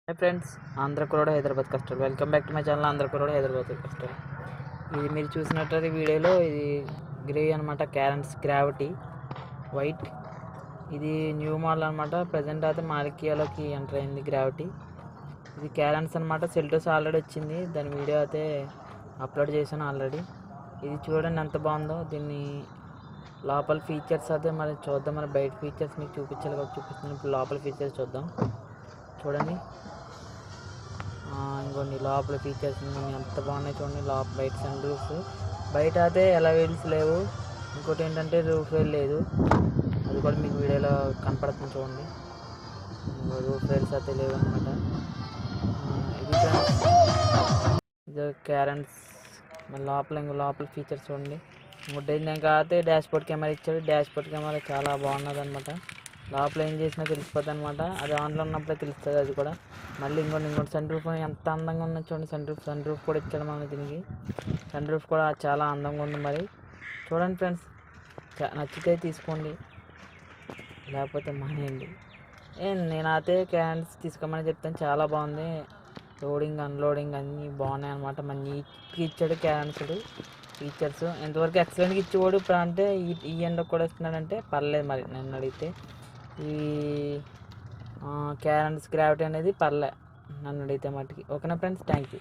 Hi friends, Andhra కురోడ్ Hyderabad customer welcome back to my channel Andhra కురోడ్ Hyderabad customer. ఇది మీరు చూసినట్లయితే వీడియోలో ఇది గ్రే అనమాట, క్యారెన్స్ గ్రావిటీ వైట్. ఇది న్యూ మోడల్ అనమాట. ప్రజెంట్ అయితే మార్కియాలోకి ఎంటర్ అయింది గ్రావిటీ. ఇది క్యారెన్స్ అనమాట. సెల్టోస్ ఆల్రెడీ వచ్చింది, దాని వీడియో అయితే అప్లోడ్ చేశాను ఆల్రెడీ. ఇది చూడండి ఎంత బాగుందో. దీన్ని లోపల ఫీచర్స్ అయితే మరి చూద్దాం. మరి బయట ఫీచర్స్ మీకు చూపించాలి కాబట్టి చూపిస్తున్నాను. ఇప్పుడు లోపల ఫీచర్స్ చూద్దాం. చూడండి, ఇంకొన్ని లోపల ఫీచర్స్ ఎంత బాగున్నాయి చూడండి. లోపల బయట సన్ రూఫ్, బయట అయితే ఎలా వీల్స్ లేవు. ఇంకోటి ఏంటంటే రూఫ్ వేల్ లేదు, అది కూడా మీకు వీడియోలో కనపడుతుంది చూడండి. రూఫ్ వేల్స్ అయితే లేవు అనమాట. ఇది క్యారెన్స్. మరి లోపల ఫీచర్స్ చూడండి. ఇంకోటి ఏంటంటే అయితే డాష్ బోర్డ్ కెమెరా ఇచ్చాడు. డాష్ బోర్డ్ కెమెరా చాలా బాగున్నది అనమాట. లోపల ఏం చేసినా తెలిసిపోద్ది అనమాట. అది ఆన్లో ఉన్నప్పుడే తెలుస్తుంది అది కూడా. మళ్ళీ ఇంకోటి సన్ రూఫ్ ఎంత అందంగా ఉన్నది చూడండి. సన్ రూఫ్ కూడా ఇచ్చాడు మనం దీనికి. సన్ రూఫ్ కూడా చాలా అందంగా ఉంది. మరి చూడండి ఫ్రెండ్స్, నచ్చితే తీసుకోండి, లేకపోతే మానేయండి. నేనైతే క్యాన్స్ తీసుకోమని చెప్తాను. చాలా బాగుంది. లోడింగ్ అన్లోడింగ్ అన్నీ బాగున్నాయి అనమాట. మన నీట్గా ఇచ్చాడు క్యాన్స్ ఫీచర్స్. ఇంతవరకు ఎక్సలెంట్గా ఇచ్చేవాడు. ఇప్పుడు అంటే ఈ ఎండ కూడా ఇస్తున్నాడంటే పర్లేదు. మరి నన్ను అడిగితే ఈ క్యారెన్స్ గ్రావిటీ అనేది పర్లే నన్ను అడిగితే మట్టుకి. ఓకేనా ఫ్రెండ్స్, థ్యాంక్ యూ.